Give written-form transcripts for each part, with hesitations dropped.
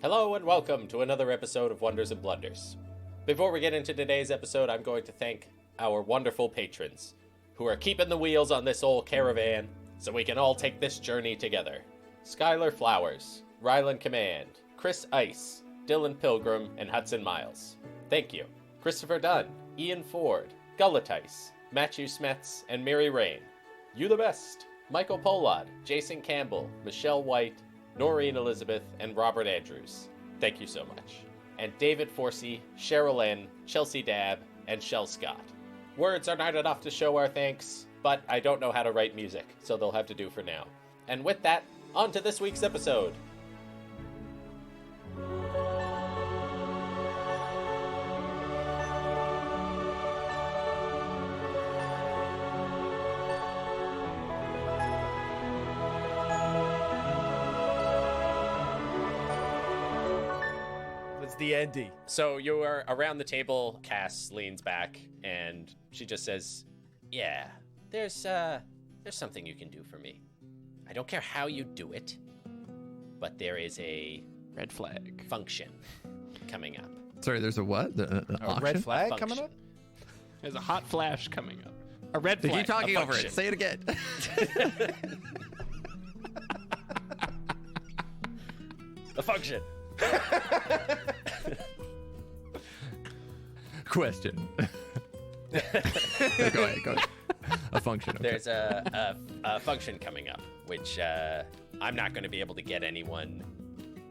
Hello and welcome to another episode of Wonders and Blunders. Before we get into today's episode, I'm going to thank our wonderful patrons who are keeping the wheels on this old caravan so we can all take this journey together. Skylar Flowers, Rylan Command, Chris Ice, Dylan Pilgrim, and Hudson Miles. Thank you. Christopher Dunn, Ian Ford, Gullatice, Matthew Smets, and Mary Rain. You the best. Michael Polad, Jason Campbell, Michelle White, Noreen Elizabeth, and Robert Andrews. Thank you so much. And David Forsey, Cheryl N., Chelsea Dabb, and Shell Scott. Words are not enough to show our thanks, but I don't know how to write music, so they'll have to do for now. And with that, on to this week's episode. The Andy. So you are around the table. Cass leans back and she just says, "Yeah, there's something you can do for me. I don't care how you do it, but there is a red flag function coming up." Sorry, there's a what? A red flag coming up? There's a hot flash coming up. A red flag. Keep talking over it. Say it again. A function. Question. Go ahead. A function. Okay. There's a function coming up, which I'm not going to be able to get anyone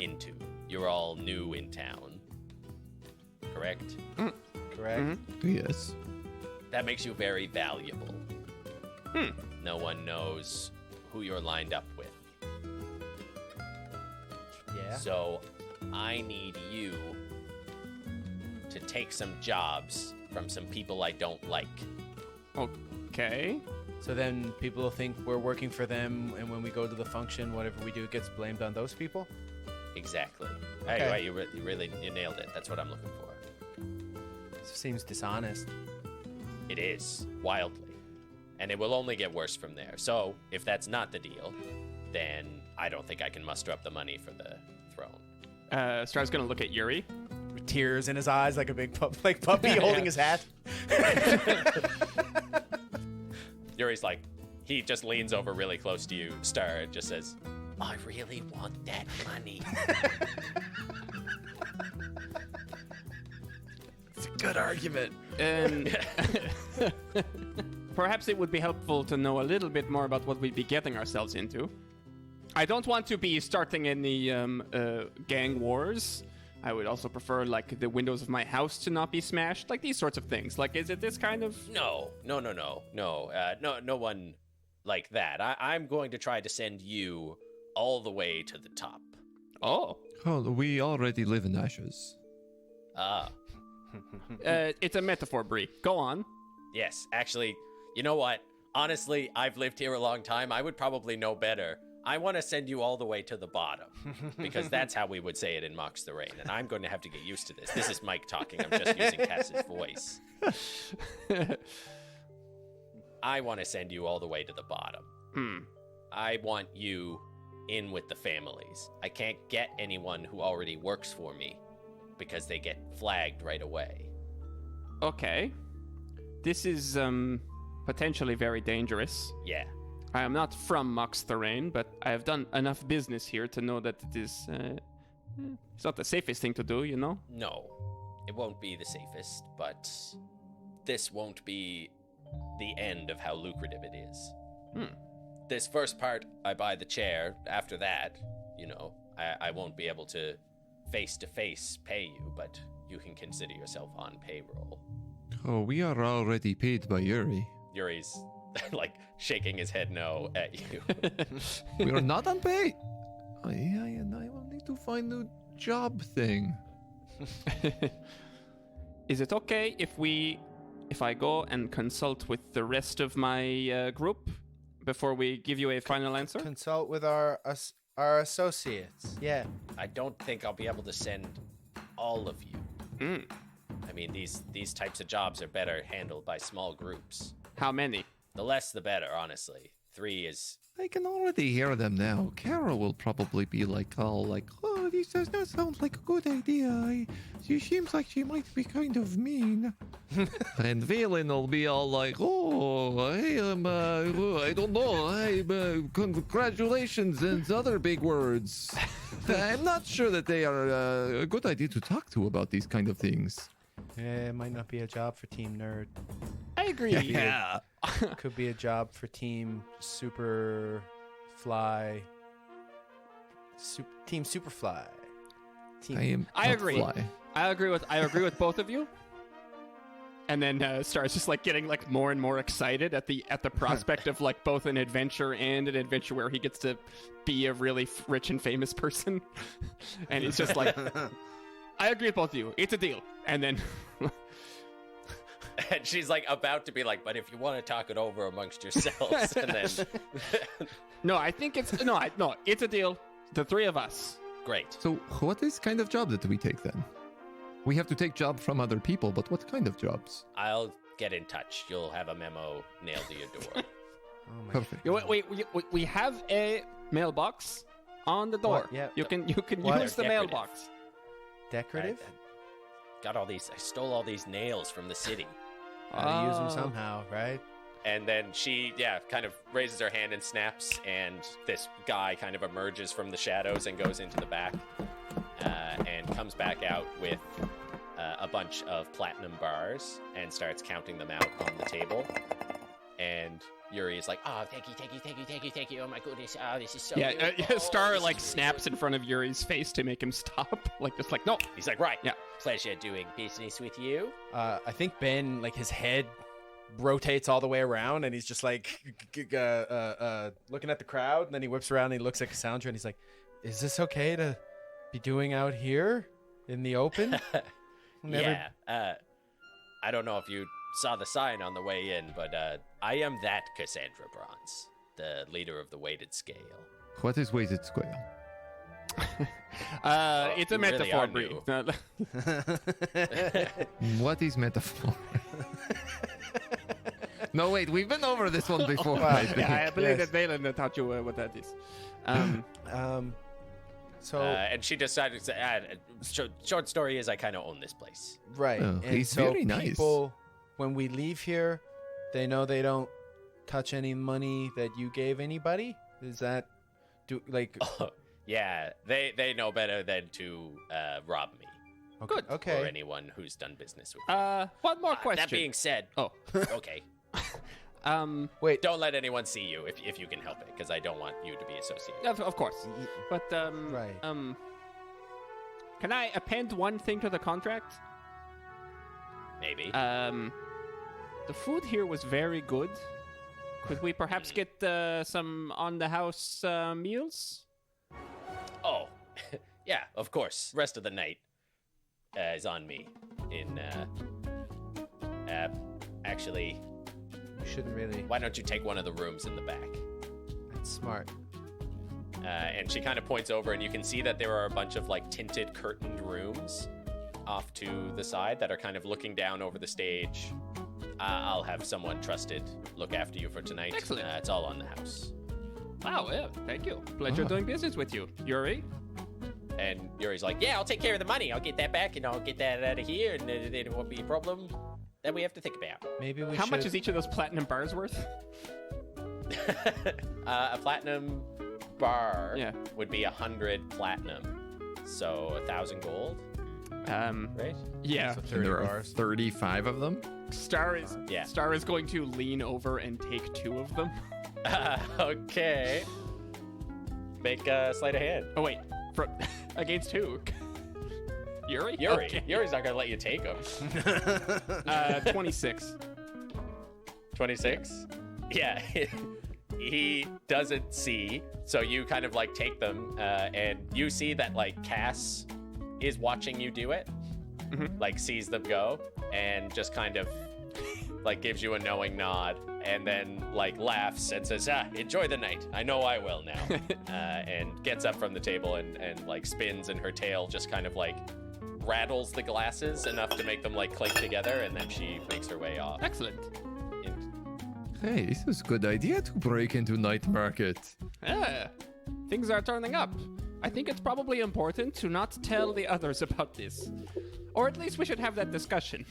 into. You're all new in town, correct? Correct. Mm-hmm. Yes. That makes you very valuable. No one knows who you're lined up with. Yeah. So I need you to take some jobs from some people I don't like. Okay. So then people will think we're working for them, and when we go to the function, whatever we do gets blamed on those people? Exactly. Okay. Hey, you nailed it. That's what I'm looking for. Seems dishonest. It is, wildly. And it will only get worse from there. So, if that's not the deal, then I don't think I can muster up the money for the throne. Star's gonna look at Yuri. With tears in his eyes like a big puppy holding his hat. Yuri's like, he just leans over really close to you, Star, and just says, "I really want that money." It's a good argument. Perhaps it would be helpful to know a little bit more about what we'd be getting ourselves into. I don't want to be starting any gang wars. I would also prefer, like, the windows of my house to not be smashed, like these sorts of things. Like, is it this kind of? No one like that. I'm going to try to send you all the way to the top. Oh, we already live in ashes. Ah. It's a metaphor, Bree. Go on. Yes, actually, you know what? Honestly, I've lived here a long time. I would probably know better. I want to send you all the way to the bottom, because that's how we would say it in Mox the Rain, and I'm going to have to get used to this. This is Mike talking. I'm just using Cass's voice. I want to send you all the way to the bottom. I want you in with the families. I can't get anyone who already works for me, because they get flagged right away. Okay. This is potentially very dangerous. Yeah. I am not from Mox Terrain, but I have done enough business here to know that it is it's not the safest thing to do, you know? No, it won't be the safest, but this won't be the end of how lucrative it is. This first part, I buy the chair. After that, I won't be able to face-to-face pay you, but you can consider yourself on payroll. Oh, we are already paid by Yuri. Yuri's like shaking his head no at you. We are not on pay. And I will need to find a job thing. Is it okay if I go and consult with the rest of my group before we give you a final answer? Consult with our associates. Yeah. I don't think I'll be able to send all of you. I mean, these types of jobs are better handled by small groups. How many? The less the better, honestly. 3 is... I can already hear them now. Cara will probably be like, oh, this does not sound like a good idea. She seems like she might be kind of mean. And Vaelin will be all like, I don't know. Congratulations and other big words. I'm not sure that they are a good idea to talk to about these kind of things. Yeah, it might not be a job for Team Nerd. I agree. Yeah. Could be a job for Team Superfly. Team Superfly. I agree. Fly. I agree with both of you. And then starts just like getting like more and more excited at the prospect of like both an adventure and an adventure where he gets to be a really rich and famous person. And he's just like, I agree with both of you. It's a deal. And then And she's like about to be like, but if you want to talk it over amongst yourselves, and then... no, I think it's no, it's a deal. The 3 of us. Great. So what is kind of job that we take then? We have to take job from other people, but what kind of jobs? I'll get in touch. You'll have a memo nailed to your door. Oh my Perfect. We have a mailbox on the door. What? Yeah. You can What? use the Decorative. mailbox. Decorative? I stole all these nails from the city. Gotta use them somehow, right? And then she, kind of raises her hand and snaps, and this guy kind of emerges from the shadows and goes into the back, and comes back out with a bunch of platinum bars and starts counting them out on the table. And Yuri is like, oh, thank you, oh my goodness, oh, this is so good. Star this like is snaps in front of Yuri's face to make him stop. No. He's like, right, Yeah. pleasure doing business with you. I think Ben, like his head rotates all the way around, and he's just like looking at the crowd, and then he whips around and he looks at Cassandra, and he's like, "Is this okay to be doing out here in the open?" Yeah. I don't know if you saw the sign on the way in, but I am that Cassandra Bronze, the leader of the weighted scale. What is weighted scale? It's a you really metaphor, are Bree. new. What is metaphor? No, wait, we've been over this one before. Wow. I think. I believe Yes. that Vaelin taught you what that is. So And she decided to add. Short story is, I kind of own this place. right, Oh, and he's so very nice. people, when we leave here, they know they don't touch any money that you gave anybody. Is that Yeah, they know better than to rob me okay? Good. Okay. or anyone who's done business with me. One more question. That being said, Oh. okay, Wait. don't let anyone see you if you can help it, because I don't want you to be associated. Of course. But Right. can I append one thing to the contract? Maybe. The food here was very good. Could we perhaps get some on the house meals? Oh, yeah, of course. Rest of the night is on me. Actually, You shouldn't really. why don't you take one of the rooms in the back? That's smart. And she kind of points over, and you can see that there are a bunch of like tinted curtained rooms off to the side that are kind of looking down over the stage. I'll have someone trusted look after you for tonight. Excellent. It's all on the house. Wow, yeah, thank you. Pleasure doing business with you. Yuri? And Yuri's like, yeah, I'll take care of the money. I'll get that back, and I'll get that out of here, and it won't be a problem that we have to think about. Maybe we How should. much is each of those platinum bars worth? A platinum bar Yeah. would be 100 platinum, so 1,000 gold, right? Yeah. So And 30 there are bars. 35 of them. Star is Yeah. Star is going to lean over and take 2 of them. Okay. Make a sleight of hand. Oh wait, against who? Yuri? Yuri. Okay. Yuri's not gonna let you take them. 26. 26? Yeah. He doesn't see, so you kind of like take them, and you see that like Cass is watching you do it, like sees them go, and just kind of like gives you a knowing nod, and then like laughs and says, enjoy the night. I know I will now. And gets up from the table and like spins, and her tail just kind of like rattles the glasses enough to make them like clink together, and then she makes her way off. Excellent. Hey, this is a good idea to break into night market. Yeah, things are turning up. I think it's probably important to not tell the others about this. Or at least we should have that discussion.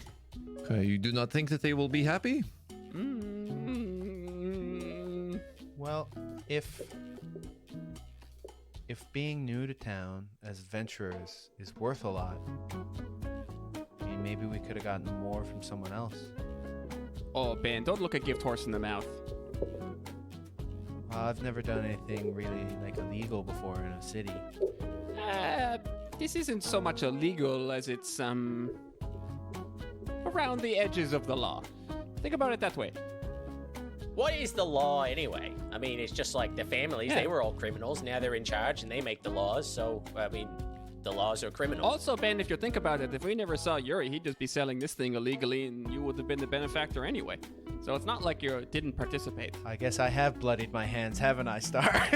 Okay, you do not think that they will be happy? Well, if being new to town as adventurers is worth a lot, I mean, maybe we could have gotten more from someone else. Oh, Ben, don't look a gift horse in the mouth. I've never done anything really like illegal before in a city. This isn't so much illegal as it's, around the edges of the law. Think about it that way. What is the law anyway? I mean, it's just like the families, Yeah. they were all criminals. Now they're in charge and they make the laws. So, I mean, the laws are criminal. Also, Ben, if you think about it, if we never saw Yuri, he'd just be selling this thing illegally and you would have been the benefactor anyway. So it's not like you didn't participate. I guess I have bloodied my hands, haven't I, Star?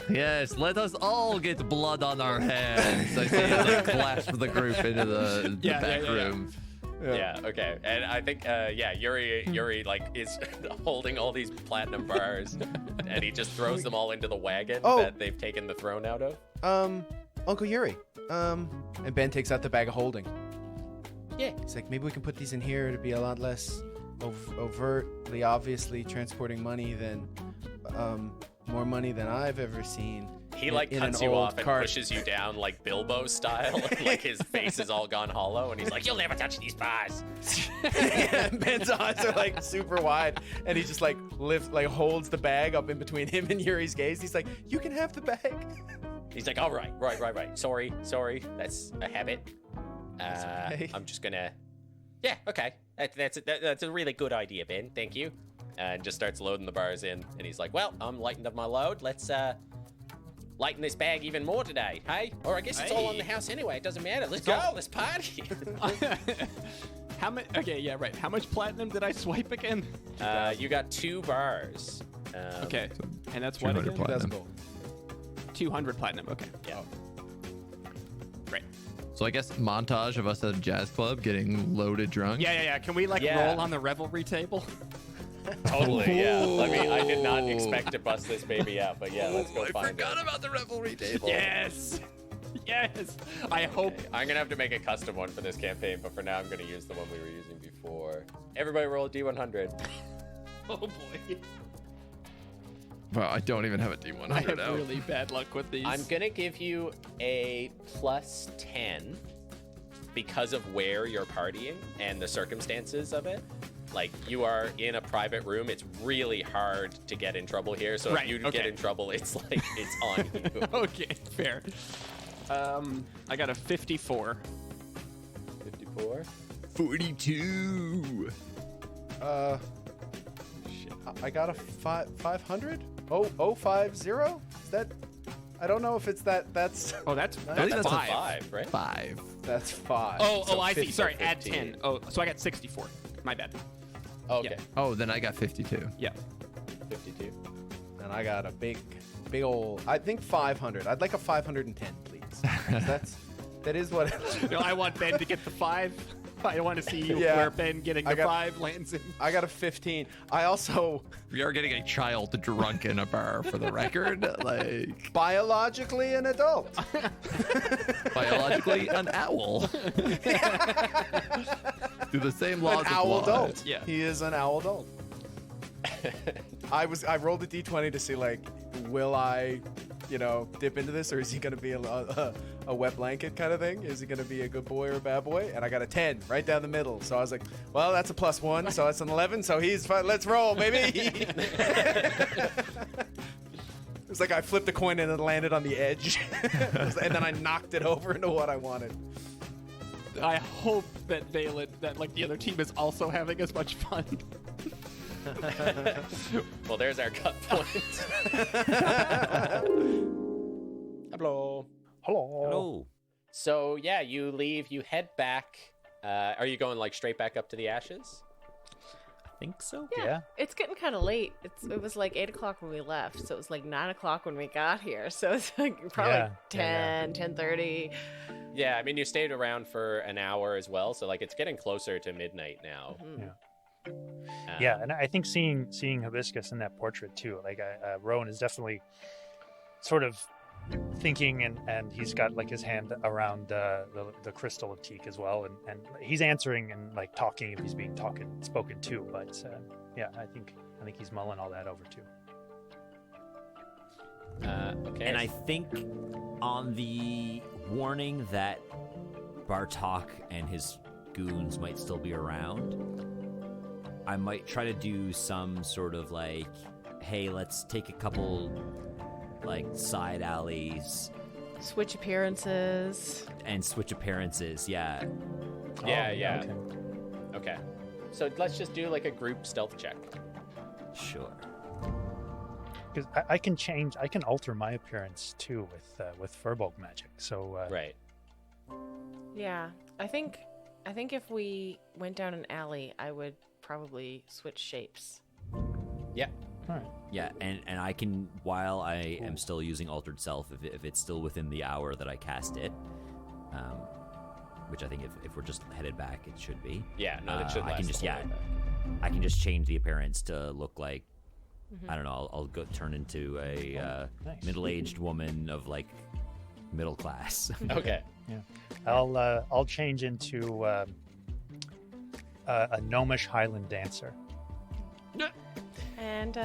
Yes, let us all get blood on our hands. I see it like clasp the group into the back room. Yeah, okay. And I think, Yuri, like, is holding all these platinum bars, and he just throws them all into the wagon that they've taken the throne out of. Uncle Yuri. And Ben takes out the bag of holding. Yeah. He's like, maybe we can put these in here to be a lot less overtly, obviously transporting money than, more money than I've ever seen. He, like, cuts you off and pushes you down, like, Bilbo style. And, like, his face is all gone hollow, and he's like, you'll never touch these bars. Yeah, Ben's eyes are, like, super wide, and he just, like, holds the bag up in between him and Yuri's gaze. He's like, you can have the bag. He's like, all right. Sorry. That's a habit. okay. I'm just gonna... Yeah, okay. That's a really good idea, Ben. Thank you. And just starts loading the bars in. And he's like, well, I'm lightened up my load. Let's lighten this bag even more today, hey? Or I guess it's all on the house anyway. It doesn't matter. Let's go. Let's party. How much? Okay, yeah, right. How much platinum did I swipe again? You got 2 bars. Okay. And that's what 200 again? platinum. That's cool. 200 platinum. Okay. Yeah. Great. So I guess montage of us at a jazz club getting loaded drunk. Yeah. Can we, like, Yeah. roll on the revelry table? Totally, yeah. I did not expect to bust this baby out, but yeah, let's go find it. I forgot about the revelry table. Yes. I hope. Okay, I'm gonna have to make a custom one for this campaign, but for now I'm gonna use the one we were using before. Everybody roll a D100. Oh boy. Well, I don't even have a D100 I have out. really bad luck with these. I'm gonna give you a +10 because of where you're partying and the circumstances of it. Like, you are in a private room. It's really hard to get in trouble here. So if you get in trouble, it's like, it's on you. Okay, fair. I got a 54. 54? 42. Shit. I got a 500? Oh, 50? Is that? I don't know if it's that. That's Oh, that's That's a 5. 5, right? 5. that's 5. Oh, I see. 50. Sorry, add 15. 10. Oh, so I got 64. My bad. Okay. Yeah. Oh, then I got 52. Yeah. 52. And I got a big old. I think 500. I'd like a 510, please. That is what. No, I want Ben to get the 5. I want to see you where Ben getting the 5 lands in. I got a 15. I also We are getting a child drunk in a bar for the record. Like, biologically an adult. biologically an owl. Do the same laws An owl apply. adult. Yeah. He is an owl adult. I rolled a d20 to see, like, will I, dip into this, or is he gonna be a wet blanket kind of thing? Is he gonna be a good boy or a bad boy? And I got a 10 right down the middle. So I was like, well, that's a +1, so that's an 11. So he's fine. Let's roll, baby. It was like I flipped a coin and it landed on the edge, and then I knocked it over into what I wanted. I hope that Vaelin, that like the other team is also having as much fun. Well, there's our cut point. Hello. Hello. So, yeah, you leave, you head back. Are you going, like, straight back up to the ashes? think so. Yeah. It's getting kind of late. It was like 8 o'clock when we left, so it was like 9 o'clock when we got here. So it's like probably 10:30. Yeah, I mean, you stayed around for an hour as well, so like it's getting closer to midnight now. Yeah, and I think seeing Hibiscus in that portrait too, like Rowan is definitely sort of thinking, and he's got like his hand around the crystal of teak as well, and he's answering and like talking if he's being spoken to. But yeah, I think he's mulling all that over too. Okay. And I think on the warning that Bartok and his goons might still be around, I might try to do some sort of like, hey, let's take a couple like side alleys, Switch appearances. and switch appearances. Yeah. Yeah. Okay. So let's just do like a group stealth check. Sure. Because I can alter my appearance too with Furbolg magic. So Right. Yeah, I think if we went down an alley, I would probably switch shapes. Yeah. all right. Yeah, and I can, while I am still using Altered Self, if it's still within the hour that I cast it, which I think if we're just headed back, it should be. Yeah. No, that should last. I can just the whole way back. I can just change the appearance to look like, I don't know, I'll go turn into a Nice. middle-aged woman of like middle class. Okay. Yeah, I'll change into a gnomish Highland dancer. And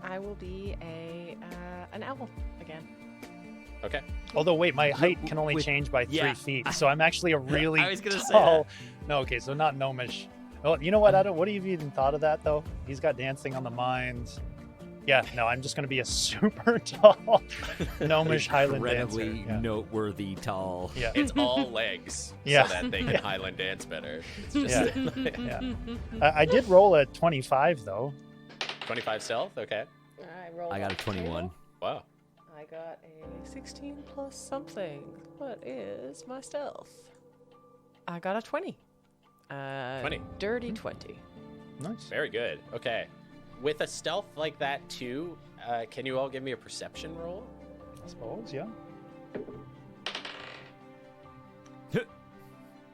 I will be an owl again. Okay. Although wait, my height can only with- change by 3 yeah. feet, so I'm actually a really I was gonna say tall. No, okay, so not gnomish. Oh, you know what? What have you even thought of that though? He's got dancing on the mind. Yeah, no, I'm just going to be a super tall gnomish Highland dancer. Incredibly Yeah. noteworthy tall. Yeah. It's all legs, Yeah. so that they can Highland dance better. It's just Yeah. I did roll a 25 though. 25 stealth. Okay. I got a 21. Wow. I got a 16 plus something. What is my stealth? I got a 20. 20. Dirty 20. Nice. Very good. Okay. With a stealth like that too, can you all give me a perception roll? I suppose, yeah.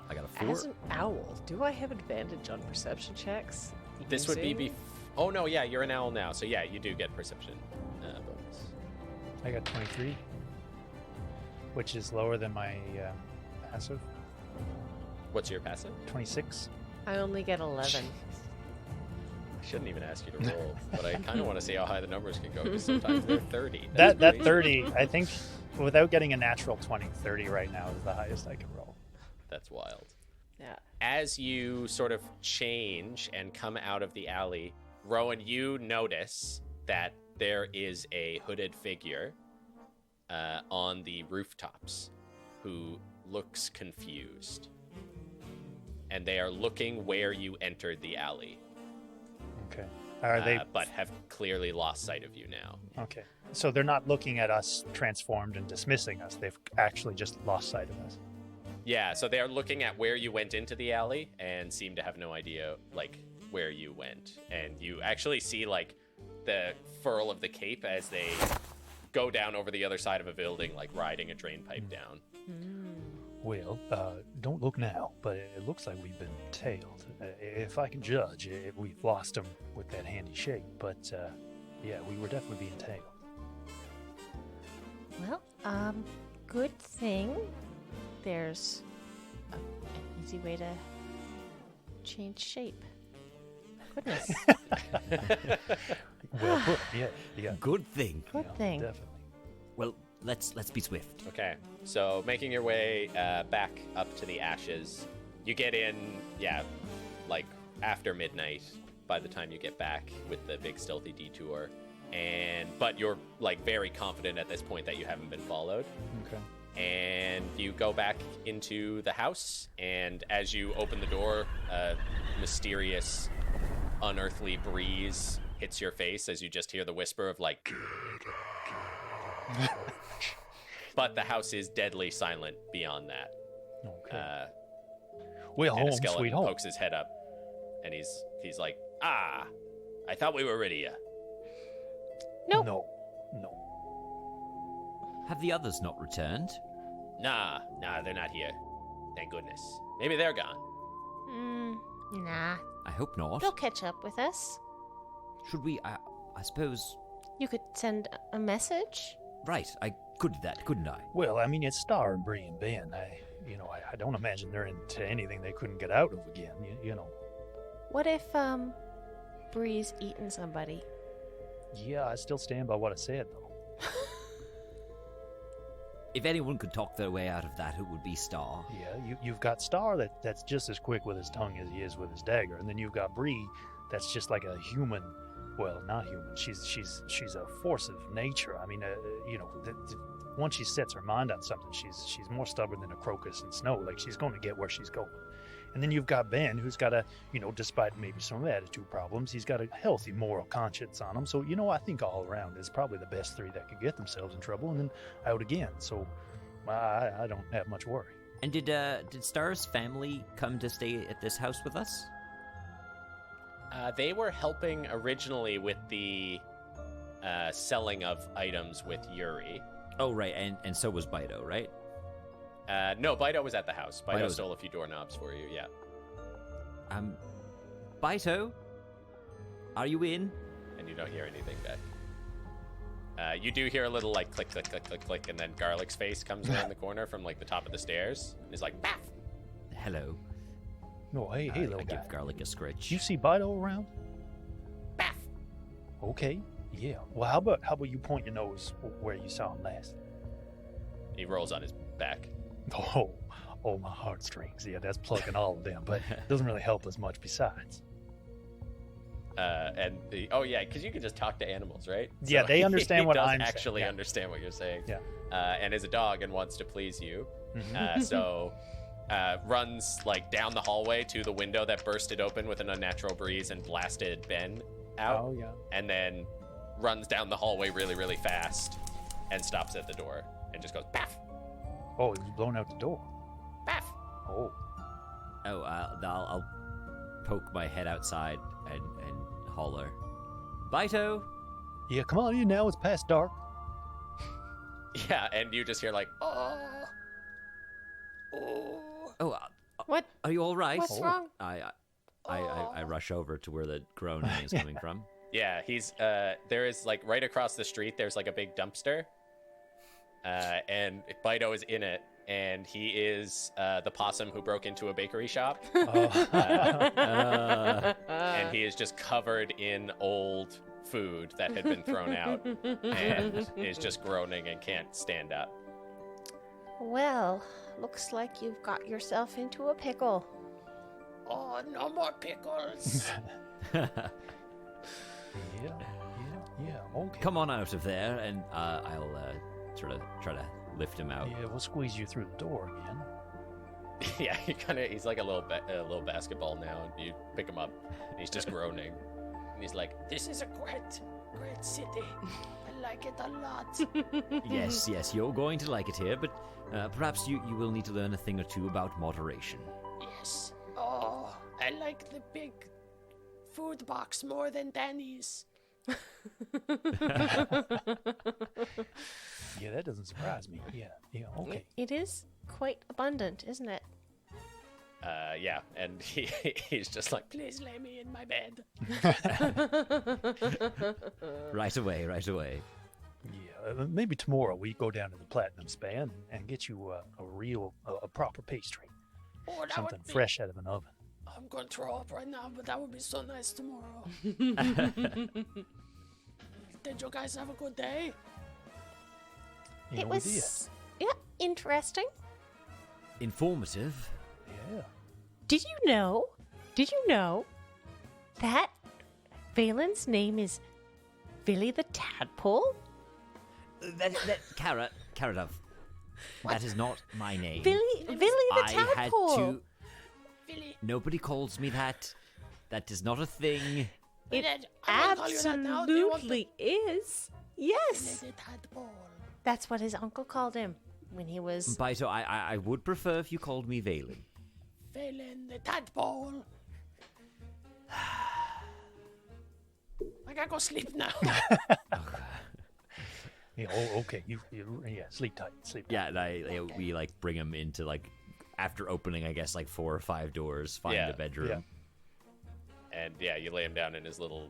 I got a 4. As an owl, do I have advantage on perception checks? This would be Using- Oh no, yeah, you're an owl now, so yeah, you do get perception bonus. I got 23, which is lower than my passive. What's your passive? 26. I only get 11. I shouldn't even ask you to roll, but I kind of want to see how high the numbers can go because sometimes they're 30. That That's crazy. 30, I think, without getting a natural 20, 30 right now is the highest I can roll. That's wild. Yeah. As you sort of change and come out of the alley, Rowan, you notice that there is a hooded figure on the rooftops who looks confused. And they are looking where you entered the alley, Okay. Are they? but have clearly lost sight of you now. Okay. So they're not looking at us transformed and dismissing us. They've actually just lost sight of us. Yeah, so they are looking at where you went into the alley and seem to have no idea, like, where you went. And you actually see, like, the furl of the cape as they go down over the other side of a building, like riding a drain pipe down. Well, don't look now, but it looks like we've been tailed. If I can judge, we've lost them with that handy shape. But, yeah, we were definitely being tailed. Well, good thing there's an easy way to change shape. Goodness. Well put. Yeah. Good thing. Good thing. Definitely. Well, let's be swift. Okay, so making your way back up to the ashes, you get in, like after midnight by the time you get back with the big stealthy detour. But you're like very confident at this point that you haven't been followed. Okay. And you go back into the house, and as you open the door, a mysterious, unearthly breeze hits your face as you just hear the whisper of like... But the house is deadly silent beyond that. Okay. Well, And a home, skeleton sweet home. pokes his head up, and he's like Ah, I thought we were rid of you. Nope. No. Have the others not returned? Nah, they're not here. Thank goodness. Maybe they're gone. Nah. I hope not. They'll catch up with us. Should we, I suppose... You could send a message. Right, I could do that, couldn't I? Well, I mean, it's Star and Bree and Ben. I don't imagine they're into anything they couldn't get out of again. You know. What if Bree's eaten somebody? Yeah, I still stand by what I said, though. If anyone could talk their way out of that, it would be Star. Yeah, you've got Star that's just as quick with his tongue as he is with his dagger, and then you've got Bree that's just like a human. Well, not human. She's a force of nature. I mean, once she sets her mind on something, she's more stubborn than a crocus in snow. Like, she's going to get where she's going. And then you've got Ben, who's got despite maybe some attitude problems, he's got a healthy moral conscience on him. So, I think all around is probably the best three that could get themselves in trouble and then out again. So, I don't have much worry. And did Star's family come to stay at this house with us? They were helping originally with the selling of items with Yuri. Oh, right, and so was Bido, right? No, Bido was at the house. Bido Bido's- stole a few doorknobs for you, yeah. Bido? Are you in? And you don't hear anything back. You do hear a little, like, click, click, click, click, click, and then Garlic's face comes around the corner from, like, the top of the stairs. And he's like, Baff! Hello. No, hey, I little guy. give Garlic a scritch. You see Bido around? Baff! Okay, yeah. Well, how about you point your nose where you saw him last? He rolls on his back. Oh, my heartstrings. Yeah, that's plugging all of them, but doesn't really help us much besides. Because you can just talk to animals, right? Yeah, they understand what I'm saying. actually Yeah. understand what you're saying. Yeah. And is a dog and wants to please you. Mhm. So runs like down the hallway to the window that bursted open with an unnatural breeze and blasted Ben out. Oh, yeah. And then runs down the hallway really, really fast and stops at the door and just goes, Baff! Oh, he was blown out the door. Baff! Oh. Oh, I'll poke my head outside and holler. Bido! Yeah, come on in now. It's past dark. Yeah, and you just hear like, oh. Oh, What? are you all right? What's wrong? I rush over to where the groaning is coming from. Yeah, he's there is like right across the street there's like a big dumpster. And Bido is in it, and he is the possum who broke into a bakery shop. And he is just covered in old food that had been thrown out and is just groaning and can't stand up. Well, looks like you've got yourself into a pickle. Oh, no more pickles. Yeah. Okay. Come on out of there, and I'll sort of try to lift him out. Yeah, we'll squeeze you through the door again. Yeah, he's like a little basketball now, and you pick him up, and he's just groaning. And he's like, this is a great city. I like it a lot. Yes, you're going to like it here, but perhaps you will need to learn a thing or two about moderation. Yes. Oh, I like the big food box more than Danny's. Yeah, that doesn't surprise me. Yeah, okay. It is quite abundant, isn't it? Yeah, and he's just like, please lay me in my bed. Right away. Yeah, maybe tomorrow we go down to the Platinum Span and get you a proper pastry. Oh, that Something would be... fresh out of an oven. I'm going to throw up right now, but that would be so nice tomorrow. Did you guys have a good day? Yeah, It we was, yeah, interesting. Informative. did. Yeah. Did you know that Vaelin's name is Billy the Tadpole? That Cara Dove. That is not my name. Billy the I Tadpole. had to. Nobody calls me that. That is not a thing. It absolutely is. Yes. That's what his uncle called him when he was... Bito, I would prefer if you called me Vaelin. Vaelin the tadpole. I gotta go sleep now. Yeah, okay. You sleep tight. Sleep tight. Yeah, and we like bring him into like after opening, I guess, like 4 or 5 doors, find a bedroom. Yeah. And yeah, you lay him down in his little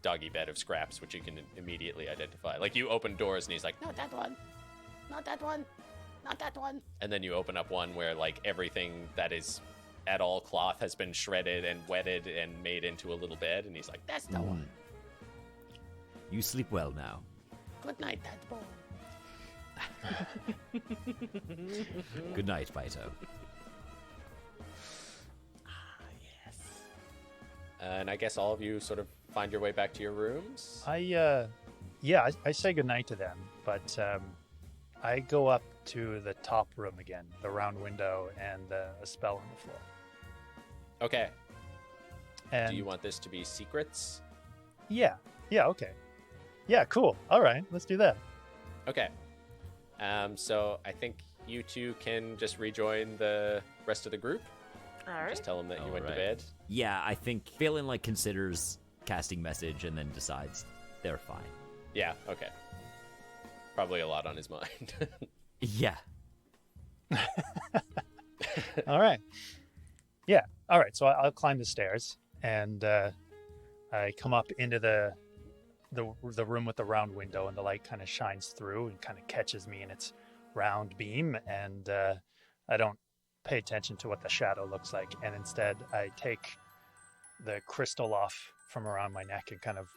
doggy bed of scraps, which you can immediately identify. Like, you open doors and he's like, not that one, not that one, not that one. And then you open up one where like everything that is at all cloth has been shredded and wetted and made into a little bed, and he's like, that's the one. You sleep well now. Good night, Tadpole. Good night, Baito. And I guess all of you sort of find your way back to your rooms. I say goodnight to them, but I go up to the top room again, the round window and a spell on the floor. Okay. And do you want this to be secrets? Yeah, okay. Yeah, cool. All right, let's do that. Okay. So I think you two can just rejoin the rest of the group. All right. Just tell them that you went to Alright. bed. Yeah, I think Vaelin like considers casting message and then decides they're fine. Yeah, okay. Probably a lot on his mind. Yeah. All right. Yeah. All right. So I'll climb the stairs and I come up into the room with the round window, and the light kind of shines through and kind of catches me in its round beam, and I don't pay attention to what the shadow looks like, and instead I take the crystal off from around my neck and kind of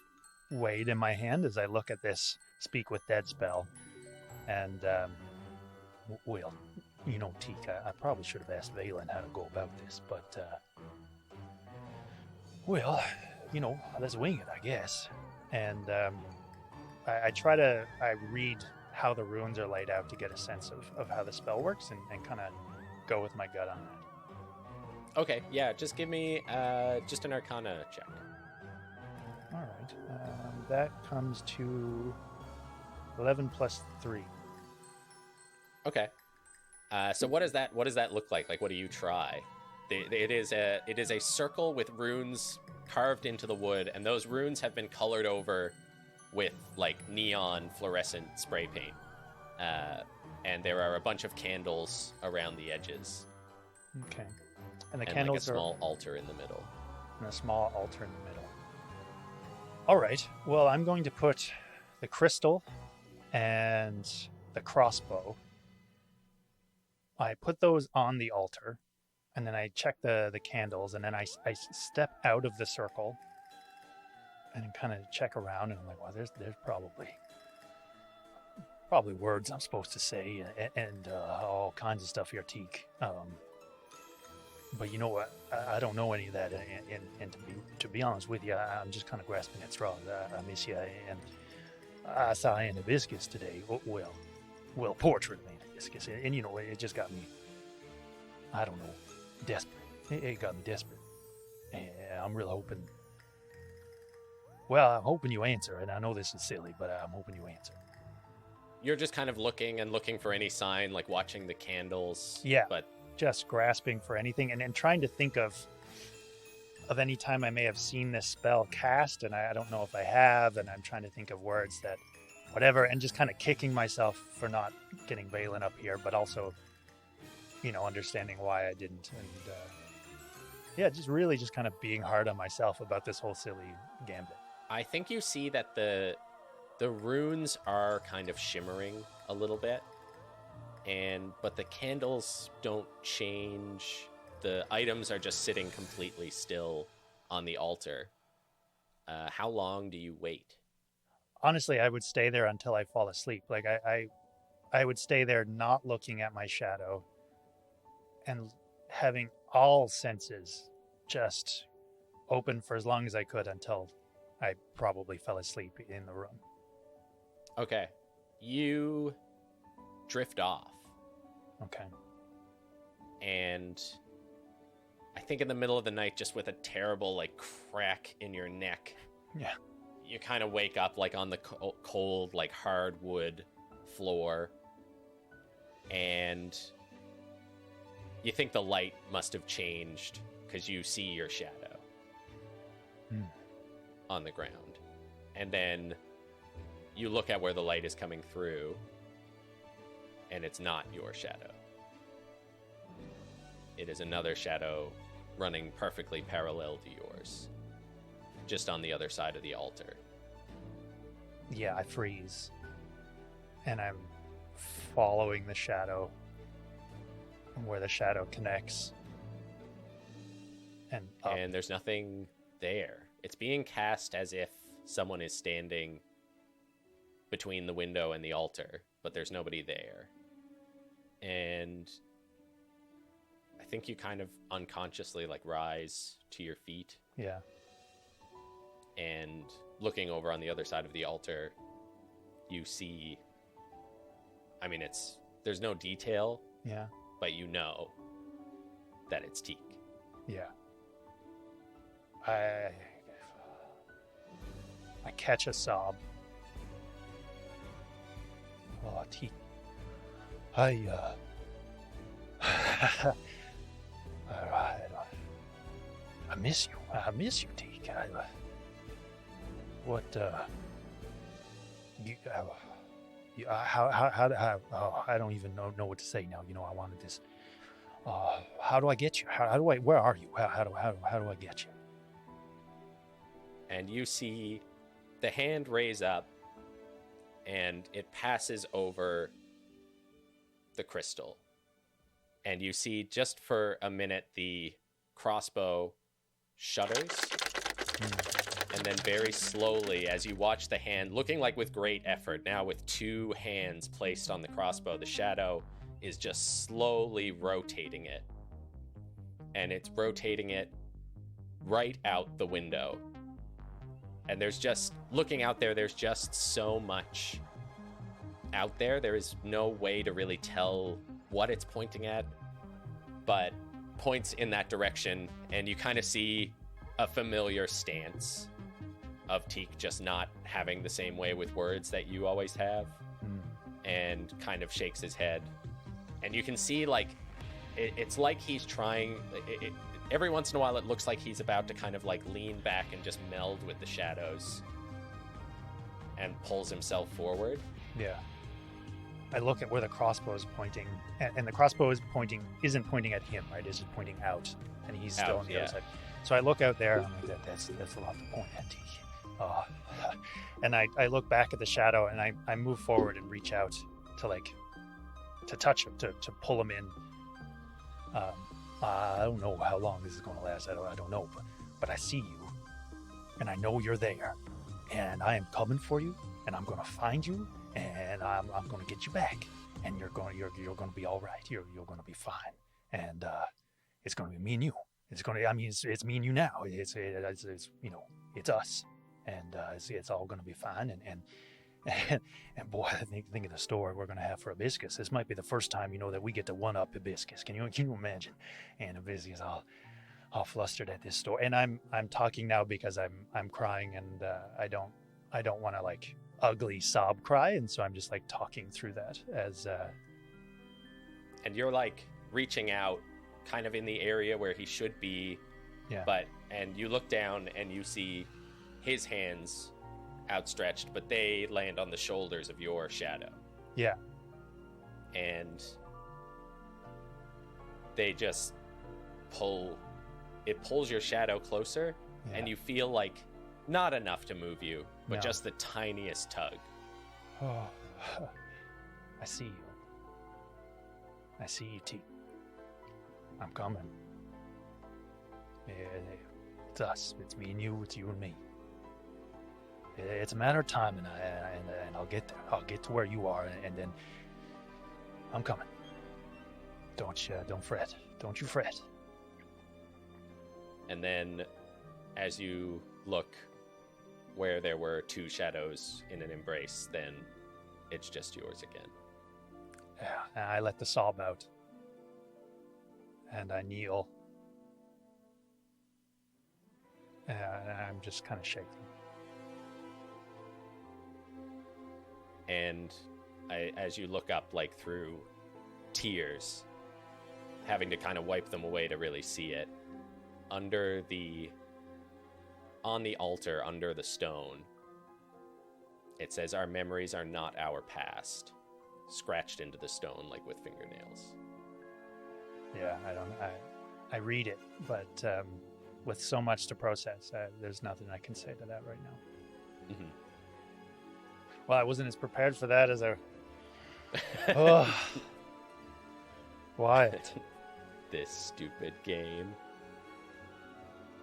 weigh it in my hand as I look at this Speak with Dead spell. And well, you know, Tika, I probably should have asked Vaelin how to go about this, but well, you know, let's wing it, I guess. And I read how the runes are laid out to get a sense of how the spell works, and kind of go with my gut on that. Okay, yeah, just give me just an Arcana check. All right, that comes to 11 plus 3. Okay. So what does that look like? Like, what do you try? It is a circle with runes carved into the wood, and those runes have been colored over with like neon fluorescent spray paint. And there are a bunch of candles around the edges. Okay. And the and candles like a small altar in the middle. And a small altar in the middle. All right. Well, I'm going to put the crystal and the crossbow. I put those on the altar, and then I check the candles, and then I step out of the circle and kind of check around, and I'm like, well, there's probably words I'm supposed to say, and all kinds of stuff here, Teak. But you know what? I don't know any of that, and to be honest with you, I'm just kind of grasping at straws. I miss you, and I saw an hibiscus today. Well, portrait of an hibiscus, and you know, it just got me, I don't know, desperate. It got me desperate. And I'm really hoping. Well, I'm hoping you answer, and I know this is silly, but I'm hoping you answer. You're just kind of looking for any sign, like watching the candles. Yeah. But just grasping for anything, and then trying to think of any time I may have seen this spell cast, and I don't know if I have, and I'm trying to think of words that, whatever, and just kind of kicking myself for not getting Vaelin up here, but also, you know, understanding why I didn't, and yeah, just really just kind of being hard on myself about this whole silly gambit. I think you see that the runes are kind of shimmering a little bit, but the candles don't change. The items are just sitting completely still on the altar. How long do you wait? Honestly, I would stay there until I fall asleep. Like I would stay there not looking at my shadow and having all senses just open for as long as I could until I probably fell asleep in the room. Okay. You drift off. Okay. And I think in the middle of the night, just with a terrible like crack in your neck, yeah, you kind of wake up like on the cold, like hardwood floor, and you think the light must have changed because you see your shadow on the ground. And then you look at where the light is coming through, and it's not your shadow. It is another shadow running perfectly parallel to yours, just on the other side of the altar. Yeah, I freeze. And I'm following the shadow and where the shadow connects. And up. And there's nothing there. It's being cast as if someone is standing between the window and the altar, but there's nobody there. And I think you kind of unconsciously like rise to your feet. Yeah. And looking over on the other side of the altar, you see, I mean, there's no detail, Yeah. but you know that it's Teak. Yeah. I catch a sob. Oh, Teak. I miss you. I miss you, Teak. I don't even know what to say now. You know, I wanted this. How do I get you? Where are you? How do I get you? And you see the hand raise up, and it passes over the crystal. And you see, just for a minute, the crossbow shudders. And then very slowly, as you watch the hand, looking like with great effort, now with two hands placed on the crossbow, the shadow is just slowly rotating it. And it's rotating it right out the window. And there's just, looking out there, there's just so much out there. There is no way to really tell what it's pointing at, but points in that direction, and you kind of see a familiar stance of Teak just not having the same way with words that you always have, and kind of shakes his head. And you can see, like, it's like he's trying, every once in a while it looks like he's about to kind of like lean back and just meld with the shadows and pulls himself forward. Yeah. I look at where the crossbow is pointing, and the crossbow isn't pointing at him, right? It's just pointing out, and he's still on the other side. So I look out there, I'm like, that's a lot to point at, Teak. And I look back at the shadow, and I move forward and reach out to touch him, to pull him in. I don't know how long this is going to last. I don't know, but I see you, and I know you're there, and I am coming for you, and I'm going to find you, and I'm going to get you back, and you're going to be all right. You're going to be fine, and it's going to be me and you. It's me and you now. It's you know, it's us, and it's all going to be fine. And boy, I think of the story we're going to have for Hibiscus. This might be the first time, you know, that we get to one up Hibiscus. Can you imagine? And Hibiscus all flustered at this story. And I'm talking now because I'm crying, and I don't want to like ugly sob cry, and so I'm just like talking through that as. And you're like reaching out, kind of in the area where he should be. Yeah. And you look down and you see his hands outstretched, but they land on the shoulders of your shadow. Yeah. And they just pulls your shadow closer, and you feel like not enough to move you, but just the tiniest tug. Oh, I see you. I see you, Teak. I'm coming. It's us. It's me and you. It's you and me. It's a matter of time, and I'll get there. I'll get to where you are, and then I'm coming. Don't fret. Don't you fret. And then, as you look where there were two shadows in an embrace, then it's just yours again. Yeah, I let the sob out, and I kneel, and I'm just kind of shaking. And as you look up, like through tears, having to kind of wipe them away to really see it, on the altar, under the stone, It says, "Our memories are not our past," scratched into the stone like with fingernails. Yeah, I read it, but with so much to process, there's nothing I can say to that right now. Mm-hmm. Well, I wasn't as prepared for that as I. Oh, Wyatt. This stupid game.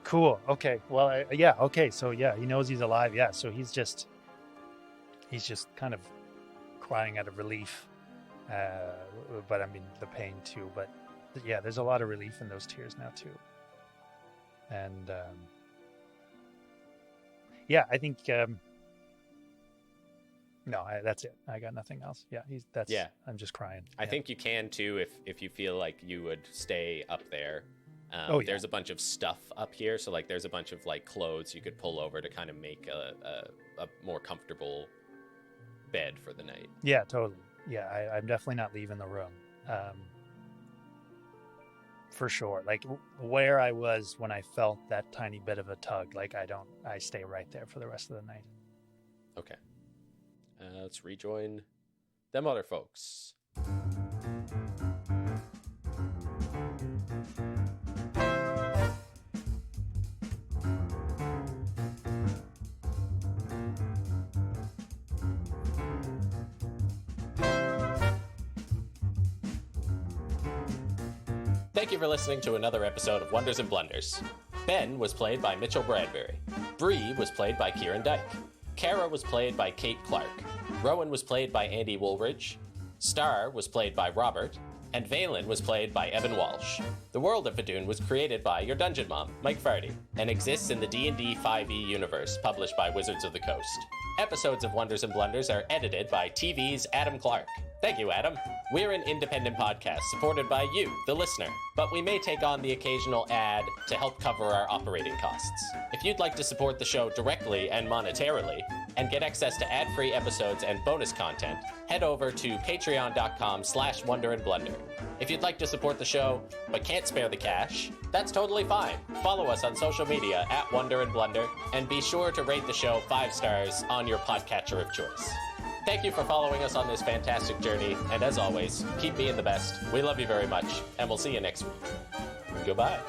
Cool. Okay. Well, yeah. Okay. So yeah, he knows he's alive. Yeah. So he's just kind of crying out of relief. But I mean the pain too. But yeah, there's a lot of relief in those tears now too. And yeah, I think no, that's it. I got nothing else. Yeah, yeah. I'm just crying. I think you can too if you feel like you would stay up there. There's a bunch of stuff up here, so like there's a bunch of like clothes you could pull over to kind of make a more comfortable bed for the night. Yeah, totally. Yeah, I'm definitely not leaving the room. For sure. Like where I was when I felt that tiny bit of a tug, like I stay right there for the rest of the night. Okay. Let's rejoin them other folks. Thank you for listening to another episode of Wonders and Blunders. Ben was played by Mitchell Bradbury. Bree was played by Kieran Dyke. Cara was played by Kate Clark. Rowan was played by Andy Woolridge. Star was played by Robert. And Vaelin was played by Evan Walsh. The world of Fadoon was created by your dungeon mom, Mike Farty, and exists in the D&D 5e universe published by Wizards of the Coast. Episodes of Wonders and Blunders are edited by TV's Adam Clark. Thank you, Adam. We're an independent podcast supported by you, the listener, but we may take on the occasional ad to help cover our operating costs. If you'd like to support the show directly and monetarily, and get access to ad-free episodes and bonus content, head over to patreon.com/wonderandblunder. If you'd like to support the show, but can't spare the cash, that's totally fine. Follow us on social media @wonderandblunder, and be sure to rate the show 5 stars on your podcatcher of choice. Thank you for following us on this fantastic journey, and as always, keep being the best. We love you very much, and we'll see you next week. Goodbye.